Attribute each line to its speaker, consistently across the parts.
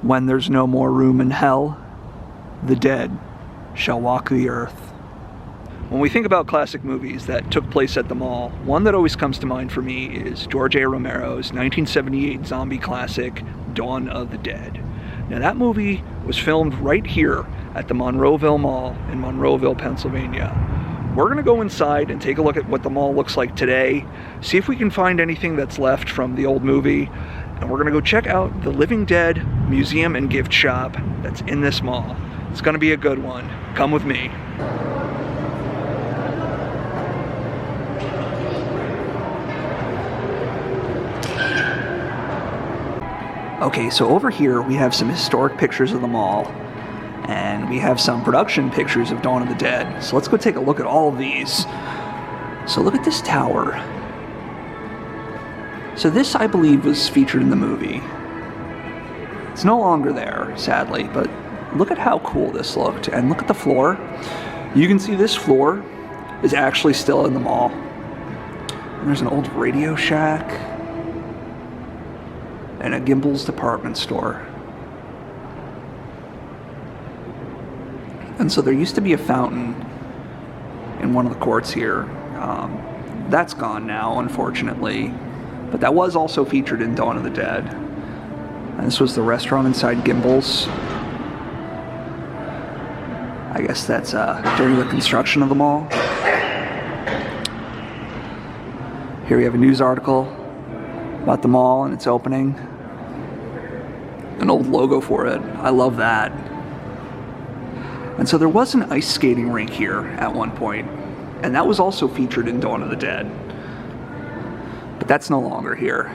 Speaker 1: When there's no more room in hell, the dead shall walk the earth. When we think about classic movies that took place at the mall, one that always comes to mind for me is George A. Romero's 1978 zombie classic, Dawn of the Dead. Now that movie was filmed right here at the Monroeville Mall in Monroeville, Pennsylvania. We're gonna go inside and take a look at what the mall looks like today, see if we can find anything that's left from the old movie, and we're gonna go check out the Living Dead Museum and Gift Shop that's in this mall. It's gonna be a good one. Come with me. Okay, so over here we have some historic pictures of the mall, and we have some production pictures of Dawn of the Dead. So let's go take a look at all of these. So look at this tower. So this, I believe, was featured in the movie. It's no longer there, sadly, but look at how cool this looked, and look at the floor. You can see this floor is actually still in the mall. And there's an old Radio Shack and a Gimbel's department store. And so there used to be a fountain in one of the courts here. That's gone now, unfortunately, but that was also featured in Dawn of the Dead. And this was the restaurant inside Gimbel's. I guess that's during the construction of the mall. Here we have a news article about the mall and its opening. An old logo for it. I love that. And so there was an ice skating rink here at one point, and that was also featured in Dawn of the Dead. But that's no longer here.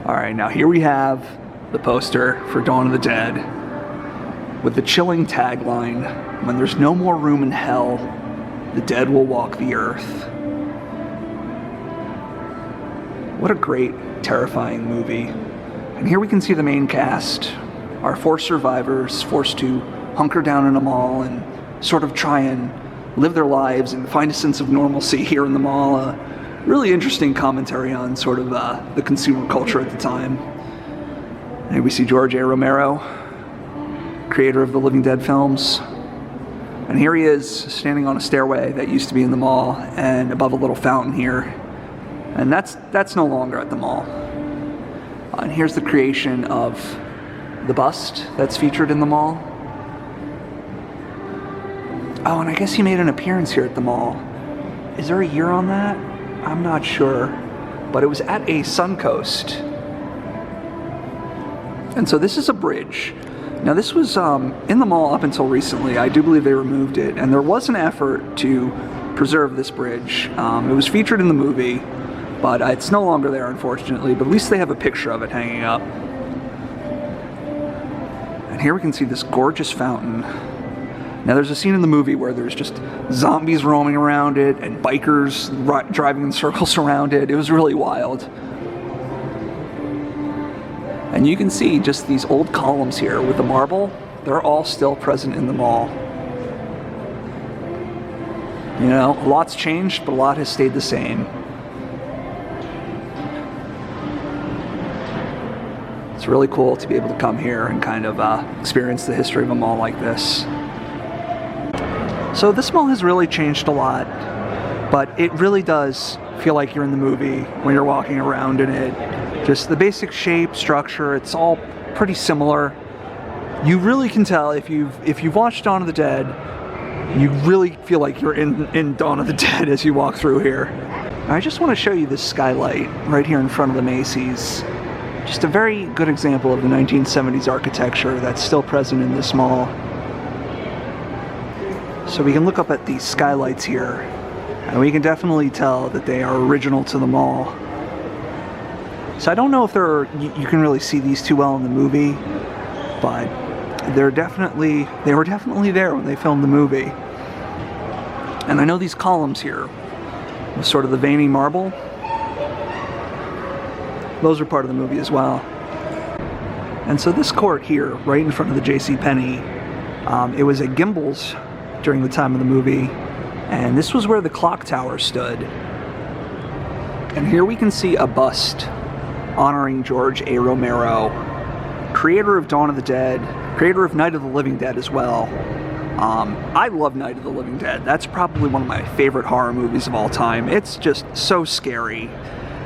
Speaker 1: Alright, now here we have the poster for Dawn of the Dead with the chilling tagline, "When there's no more room in hell, the dead will walk the earth." What a great, terrifying movie. And here we can see the main cast, our 4 survivors forced to hunker down in a mall and sort of try and live their lives and find a sense of normalcy here in the mall. A really interesting commentary on sort of the consumer culture at the time. And we see George A. Romero, creator of the Living Dead films. And here he is standing on a stairway that used to be in the mall and above a little fountain here. And that's no longer at the mall. And here's the creation of the bust that's featured in the mall. Oh, and I guess he made an appearance here at the mall. Is there a year on that? I'm not sure. But it was at a Suncoast. And so this is a bridge. Now this was in the mall up until recently. I do believe they removed it, and there was an effort to preserve this bridge. It was featured in the movie, but it's no longer there, unfortunately, but at least they have a picture of it hanging up. And here we can see this gorgeous fountain. Now there's a scene in the movie where there's just zombies roaming around it and bikers driving in circles around it. It was really wild. And you can see just these old columns here with the marble. They're all still present in the mall. You know, a lot's changed, but a lot has stayed the same. It's really cool to be able to come here and kind of experience the history of a mall like this. So this mall has really changed a lot, but it really does feel like you're in the movie when you're walking around in it. Just the basic shape, structure, it's all pretty similar. You really can tell if you've watched Dawn of the Dead, you really feel like you're in Dawn of the Dead as you walk through here. I just want to show you this skylight right here in front of the Macy's. Just a very good example of the 1970s architecture that's still present in this mall. So we can look up at these skylights here, and we can definitely tell that they are original to the mall. So I don't know if you can really see these too well in the movie, but they were definitely there when they filmed the movie. And I know these columns here, with sort of the veiny marble, those are part of the movie as well. And so this court here, right in front of the JCPenney, it was at Gimbel's during the time of the movie. And this was where the clock tower stood. And here we can see a bust honoring George A. Romero, creator of Dawn of the Dead, creator of Night of the Living Dead as well. I love Night of the Living Dead. That's probably one of my favorite horror movies of all time. It's just so scary.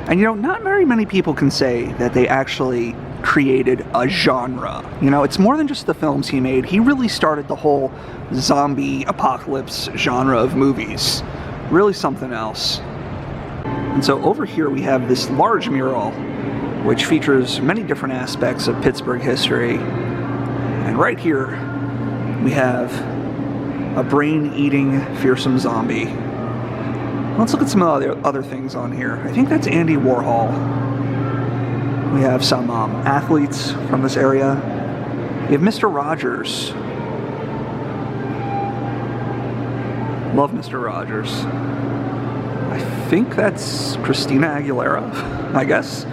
Speaker 1: And you know, not very many people can say that they actually created a genre. You know, it's more than just the films he made. He really started the whole zombie apocalypse genre of movies. Really something else. And so over here we have this large mural which features many different aspects of Pittsburgh history. And right here we have a brain-eating fearsome zombie. Let's look at some other things on here. I think that's Andy Warhol. We have some athletes from this area. We have Mr. Rogers. Love Mr. Rogers. I think that's Christina Aguilera, I guess.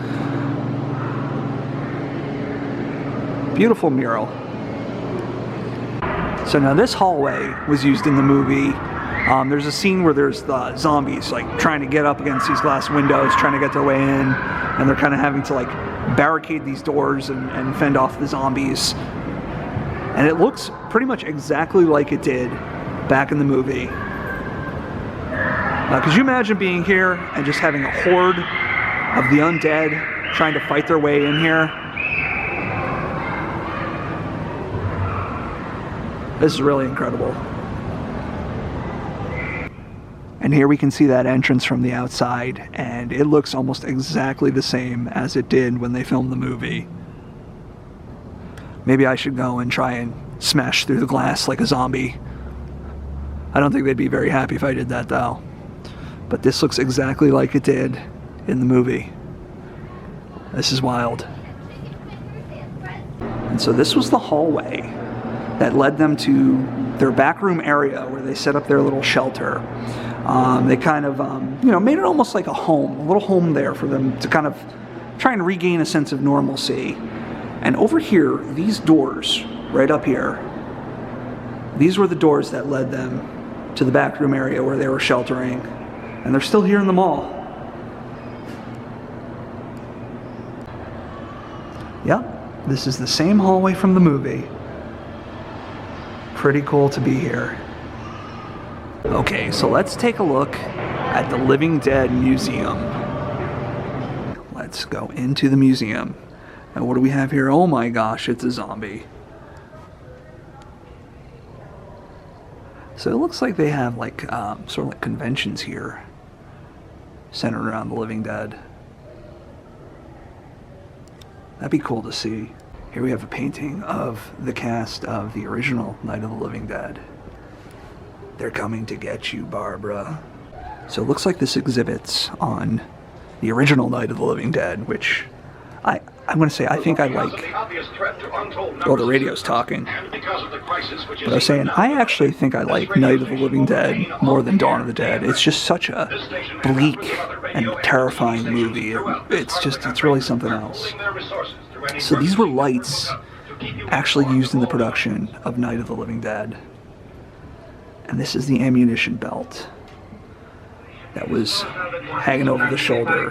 Speaker 1: Beautiful mural. So now this hallway was used in the movie. There's a scene where there's the zombies like trying to get up against these glass windows, trying to get their way in, and they're kind of having to like barricade these doors and fend off the zombies. And it looks pretty much exactly like it did back in the movie. Could you imagine being here and just having a horde of the undead trying to fight their way in here? This is really incredible. And here we can see that entrance from the outside, and it looks almost exactly the same as it did when they filmed the movie. Maybe I should go and try and smash through the glass like a zombie. I don't think they'd be very happy if I did that though. But this looks exactly like it did in the movie. This is wild. And so this was the hallway that led them to their backroom area where they set up their little shelter. They kind of, made it almost like a home, a little home there for them to kind of try and regain a sense of normalcy. And over here, these doors, right up here, these were the doors that led them to the backroom area where they were sheltering. And they're still here in the mall. Yep, this is the same hallway from the movie. Pretty cool to be here. Okay, so let's take a look at the Living Dead Museum. Let's go into the museum. And what do we have here? Oh my gosh, it's a zombie. So it looks like they have like sort of like conventions here centered around the Living Dead. That'd be cool to see. Here we have a painting of the cast of the original Night of the Living Dead. They're coming to get you, Barbara. So it looks like this exhibits on the original Night of the Living Dead, which I'm going to say I think I like. Well, the radio's talking. But I was saying, I actually think I like Night of the Living Dead more than Dawn of the Dead. It's just such a bleak and terrifying movie. It's really something else. So these were lights actually used in the production of Night of the Living Dead. And this is the ammunition belt that was hanging over the shoulder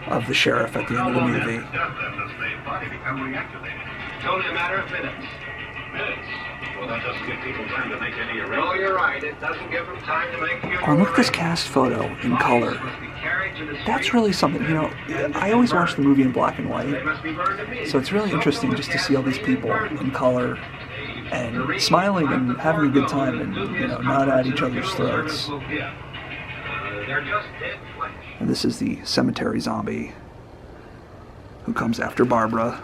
Speaker 1: of the sheriff at the end of the movie. Oh, look at this cast photo in color. That's really something, you know, I always watch the movie in black and white, so it's really interesting just to see all these people in color and smiling and having a good time and, you know, not at each other's throats. And this is the cemetery zombie who comes after Barbara.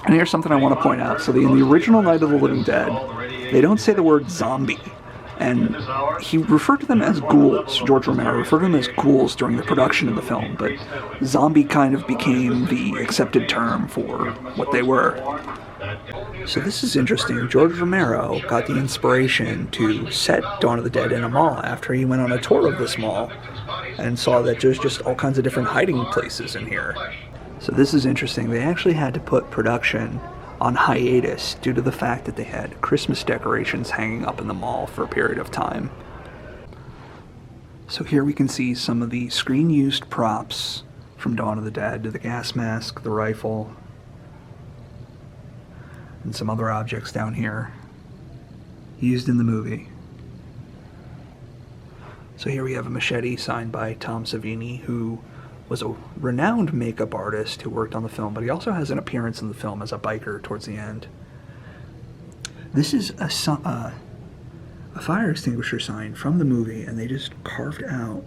Speaker 1: And here's something I want to point out. So in the original Night of the Living Dead, they don't say the word zombie. And he referred to them as ghouls. George Romero referred to them as ghouls during the production of the film. But zombie kind of became the accepted term for what they were. So this is interesting. George Romero got the inspiration to set Dawn of the Dead in a mall after he went on a tour of this mall and saw that there's just all kinds of different hiding places in here. So this is interesting. They actually had to put production on hiatus due to the fact that they had Christmas decorations hanging up in the mall for a period of time. So here we can see some of the screen-used props from Dawn of the Dead, the gas mask, the rifle, and some other objects down here used in the movie. So here we have a machete signed by Tom Savini, who was a renowned makeup artist who worked on the film, but he also has an appearance in the film as a biker towards the end. This is a fire extinguisher sign from the movie, and they just carved out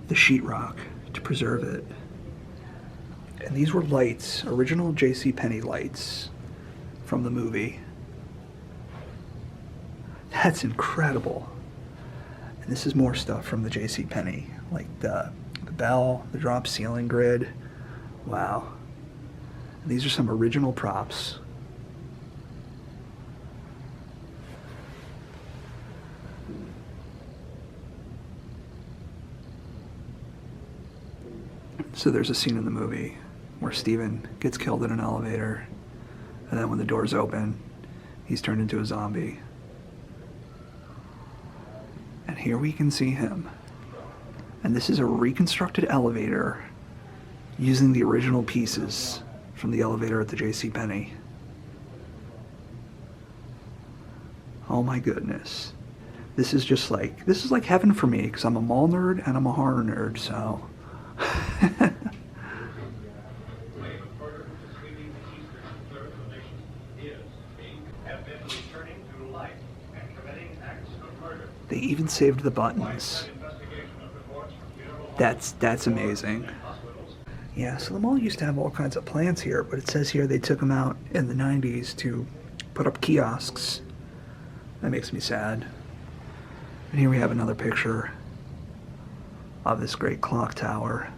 Speaker 1: the sheetrock to preserve it. And these were lights, original JCPenney lights from the movie. That's incredible. And this is more stuff from the JCPenney, like the bell, the drop ceiling grid. Wow. And these are some original props. So there's a scene in the movie where Steven gets killed in an elevator, and then when the doors open, he's turned into a zombie. And here we can see him. And this is a reconstructed elevator using the original pieces from the elevator at the JCPenney. Oh my goodness. This is like heaven for me, because I'm a mall nerd and I'm a horror nerd, so. They even saved the buttons. That's amazing. Yeah, so the mall used to have all kinds of plants here, but it says here they took them out in the 90s to put up kiosks. That makes me sad. And here we have another picture of this great clock tower.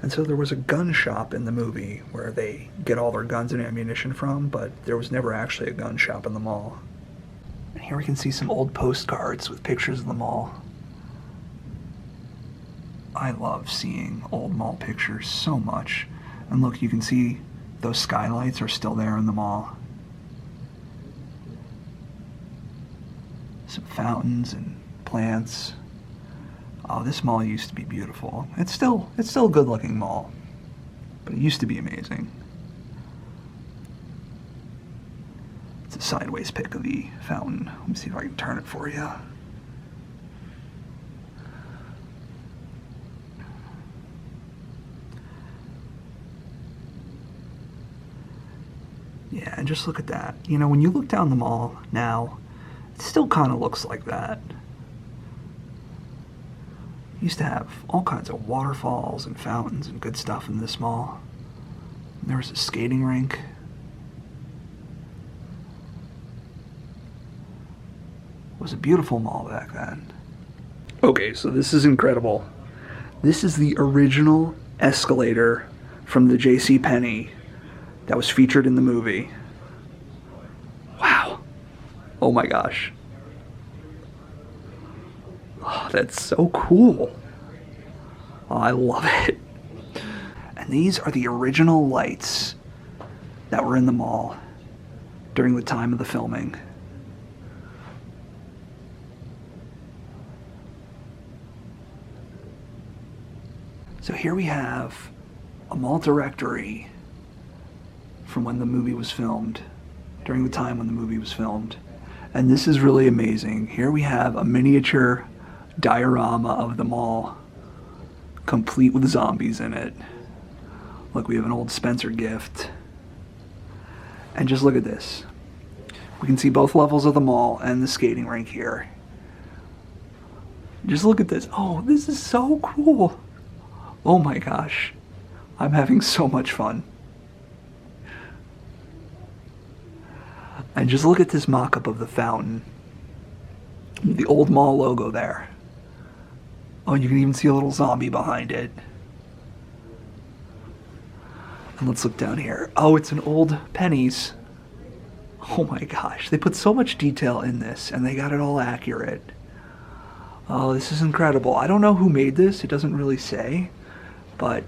Speaker 1: And so there was a gun shop in the movie where they get all their guns and ammunition from, but there was never actually a gun shop in the mall. And here we can see some old postcards with pictures of the mall. I love seeing old mall pictures so much. And look, you can see those skylights are still there in the mall. Some fountains and plants. Oh, this mall used to be beautiful. It's still a good-looking mall, but it used to be amazing. It's a sideways pic of the fountain. Let me see if I can turn it for you. Yeah, and just look at that. You know, when you look down the mall now, it still kind of looks like that. Used to have all kinds of waterfalls and fountains and good stuff in this mall. And there was a skating rink. It was a beautiful mall back then. Okay, so this is incredible. This is the original escalator from the JCPenney that was featured in the movie. Wow. Oh my gosh. Oh, that's so cool. Oh, I love it. And these are the original lights that were in the mall during the time of the filming. So here we have a mall directory from when the movie was filmed, during the time when the movie was filmed. And this is really amazing. Here we have a miniature diorama of the mall, complete with zombies in it. Look, we have an old Spencer gift. And just look at this. We can see both levels of the mall and the skating rink here. Just look at this. Oh, this is so cool. Oh my gosh. I'm having so much fun. And just look at this mock-up of the fountain. The old mall logo there. Oh, you can even see a little zombie behind it. And let's look down here. Oh, it's an old Penny's. Oh my gosh, they put so much detail in this, and they got it all accurate. Oh, this is incredible. I don't know who made this, it doesn't really say, but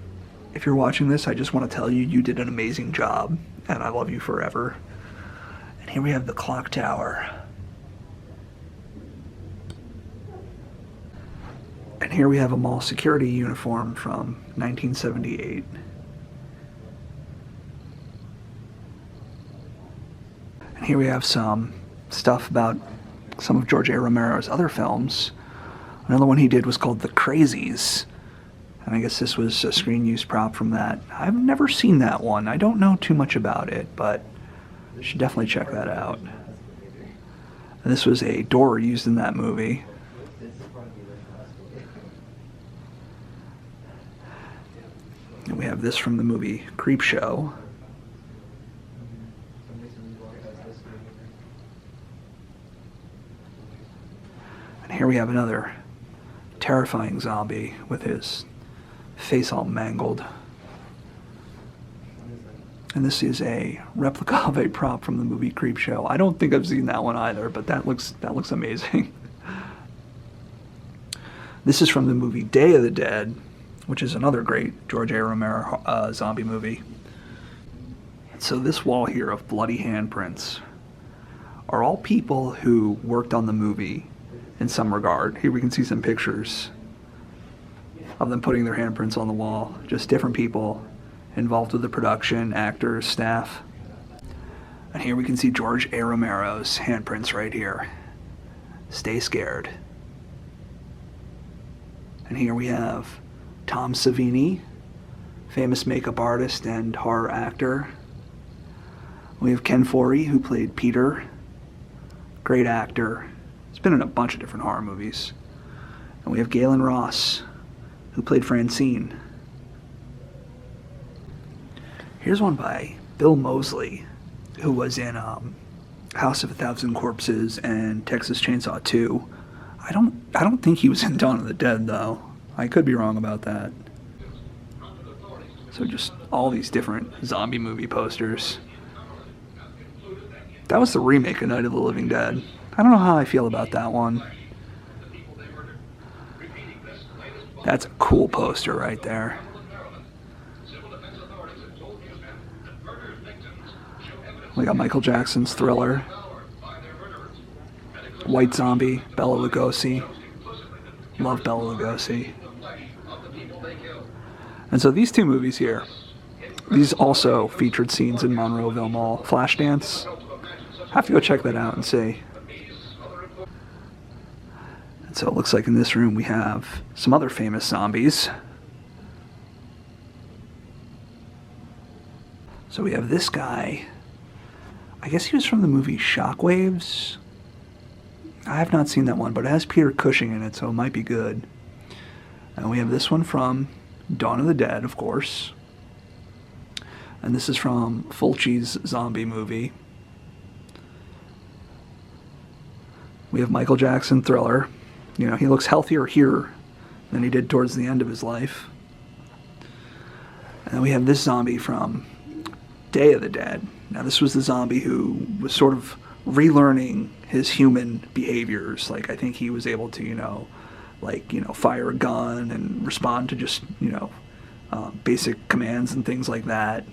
Speaker 1: If you're watching this, I just want to tell you, you did an amazing job, and I love you forever. And here we have the clock tower. And here we have a mall security uniform from 1978. And here we have some stuff about some of George A. Romero's other films. Another one he did was called The Crazies. And I guess this was a screen use prop from that. I've never seen that one. I don't know too much about it, but you should definitely check that out. And this was a door used in that movie. And we have this from the movie Creepshow. And here we have another terrifying zombie with his face all mangled. And this is a replica of a prop from the movie Creepshow. I don't think I've seen that one either, but that looks amazing. This is from the movie Day of the Dead, which is another great George A. Romero zombie movie. So this wall here of bloody handprints are all people who worked on the movie in some regard. Here we can see some pictures of them putting their handprints on the wall. Just different people involved with the production, actors, staff. And here we can see George A. Romero's handprints right here. Stay scared. And here we have Tom Savini, famous makeup artist and horror actor. We have Ken Foree, who played Peter. Great actor. He's been in a bunch of different horror movies. And we have Galen Ross, who played Francine. Here's one by Bill Moseley, who was in House of a Thousand Corpses and Texas Chainsaw 2. I don't think he was in Dawn of the Dead, though. I could be wrong about that. So just all these different zombie movie posters. That was the remake of Night of the Living Dead. I don't know how I feel about that one. That's a cool poster right there. We got Michael Jackson's Thriller. White Zombie, Bela Lugosi. Love Bela Lugosi. And so these two movies here, these also featured scenes in Monroeville Mall. Flashdance. Have to go check that out and see. And so it looks like in this room we have some other famous zombies. So we have this guy. I guess he was from the movie Shockwaves. I have not seen that one, but it has Peter Cushing in it, so it might be good. And we have this one from Dawn of the Dead, of course. And this is from Fulci's zombie movie. We have Michael Jackson Thriller. You know, he looks healthier here than he did towards the end of his life. And then we have this zombie from Day of the Dead. Now, this was the zombie who was sort of relearning his human behaviors. Like, I think he was able to, fire a gun and respond to just, basic commands and things like that.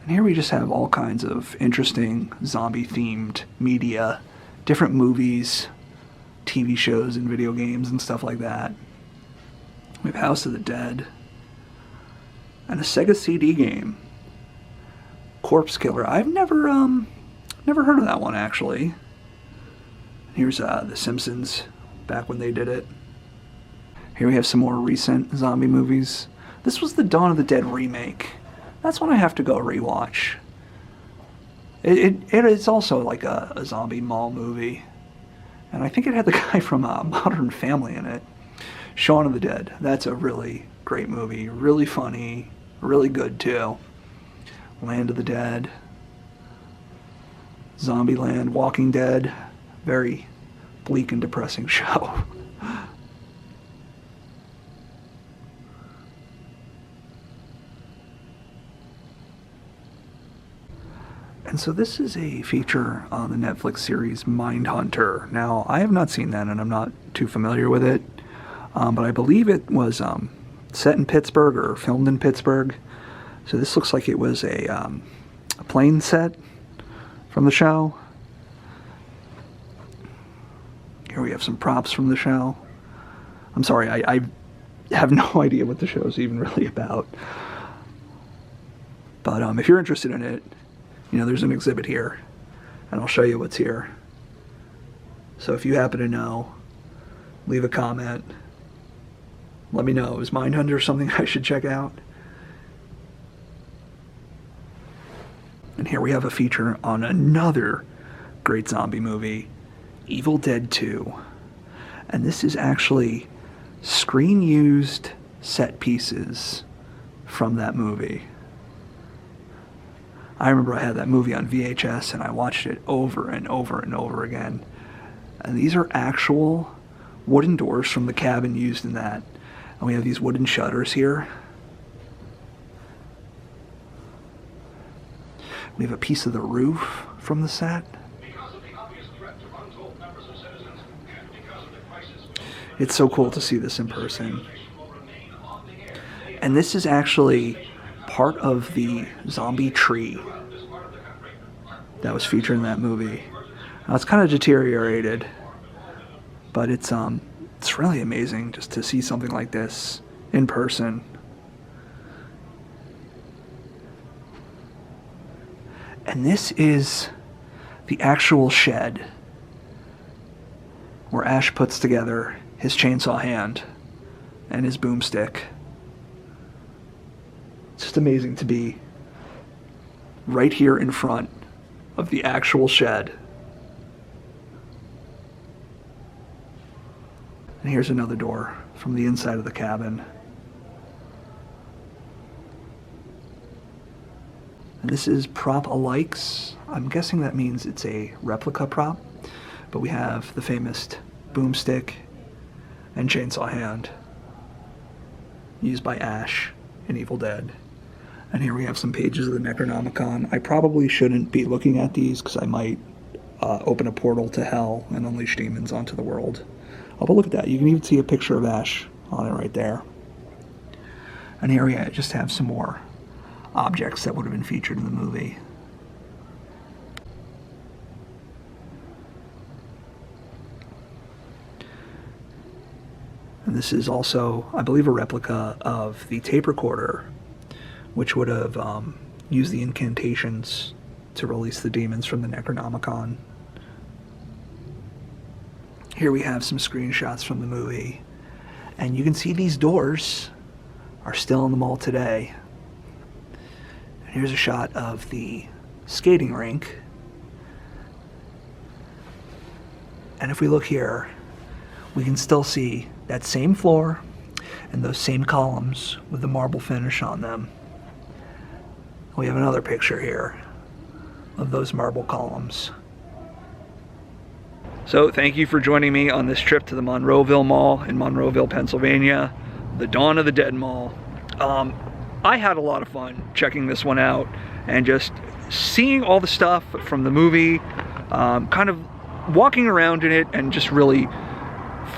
Speaker 1: And here we just have all kinds of interesting zombie-themed media, different movies, TV shows and video games and stuff like that. We have House of the Dead and a Sega CD game, Corpse Killer. I've never heard of that one, actually. Here's The Simpsons, back when they did it. Here we have some more recent zombie movies. This was the Dawn of the Dead remake. That's one I have to go rewatch. It's also like a zombie mall movie. And I think it had the guy from Modern Family in it. Shaun of the Dead. That's a really great movie. Really funny. Really good, too. Land of the Dead. Zombieland. Walking Dead. Very bleak and depressing show. And so this is a feature on the Netflix series Mindhunter. Now, I have not seen that, and I'm not too familiar with it, but I believe it was set in Pittsburgh or filmed in Pittsburgh. So this looks like it was a plane set from the show. Here we have some props from the show. I'm sorry, I have no idea what the show's even really about. But if you're interested in it, you know, there's an exhibit here, and I'll show you what's here. So if you happen to know, leave a comment. Let me know. Is Mindhunter something I should check out? And here we have a feature on another great zombie movie, Evil Dead 2. And this is actually screen-used set pieces from that movie. I remember I had that movie on VHS and I watched it over and over and over again. And these are actual wooden doors from the cabin used in that. And we have these wooden shutters here. We have a piece of the roof from the set. It's so cool to see this in person. And this is actually part of the zombie tree that was featured in that movie. Now it's kind of deteriorated, but it's really amazing just to see something like this in person. And this is the actual shed where Ash puts together his chainsaw hand and his boomstick. It's just amazing to be right here in front of the actual shed. And here's another door from the inside of the cabin. And this is prop alikes. I'm guessing that means it's a replica prop, but we have the famous boomstick and chainsaw hand used by Ash in Evil Dead. And here we have some pages of the Necronomicon. I probably shouldn't be looking at these because I might open a portal to hell and unleash demons onto the world. Oh, but look at that. You can even see a picture of Ash on it right there. And here we just have some more objects that would have been featured in the movie. And this is also, I believe, a replica of the tape recorder, which would have used the incantations to release the demons from the Necronomicon. Here we have some screenshots from the movie, and you can see these doors are still in the mall today. And here's a shot of the skating rink. And if we look here, we can still see that same floor and those same columns with the marble finish on them. We have another picture here of those marble columns. So thank you for joining me on this trip to the Monroeville Mall in Monroeville, Pennsylvania, the Dawn of the Dead Mall. I had a lot of fun checking this one out and just seeing all the stuff from the movie, kind of walking around in it and just really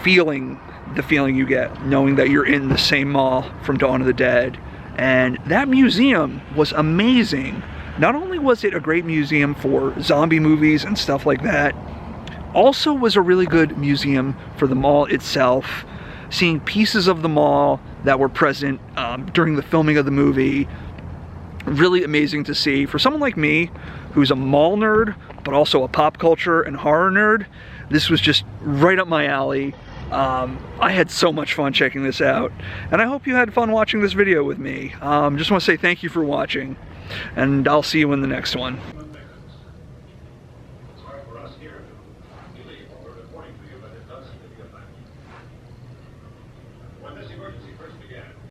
Speaker 1: feeling the feeling you get knowing that you're in the same mall from Dawn of the Dead. And that museum was amazing. Not only was it a great museum for zombie movies and stuff like that, also was a really good museum for the mall itself, seeing pieces of the mall that were present during the filming of the movie. Really amazing to see. For someone like me, who's a mall nerd, but also a pop culture and horror nerd, this was just right up my alley. I had so much fun checking this out, and I hope you had fun watching this video with me. Just want to say thank you for watching, and I'll see you in the next one. When this emergency first began,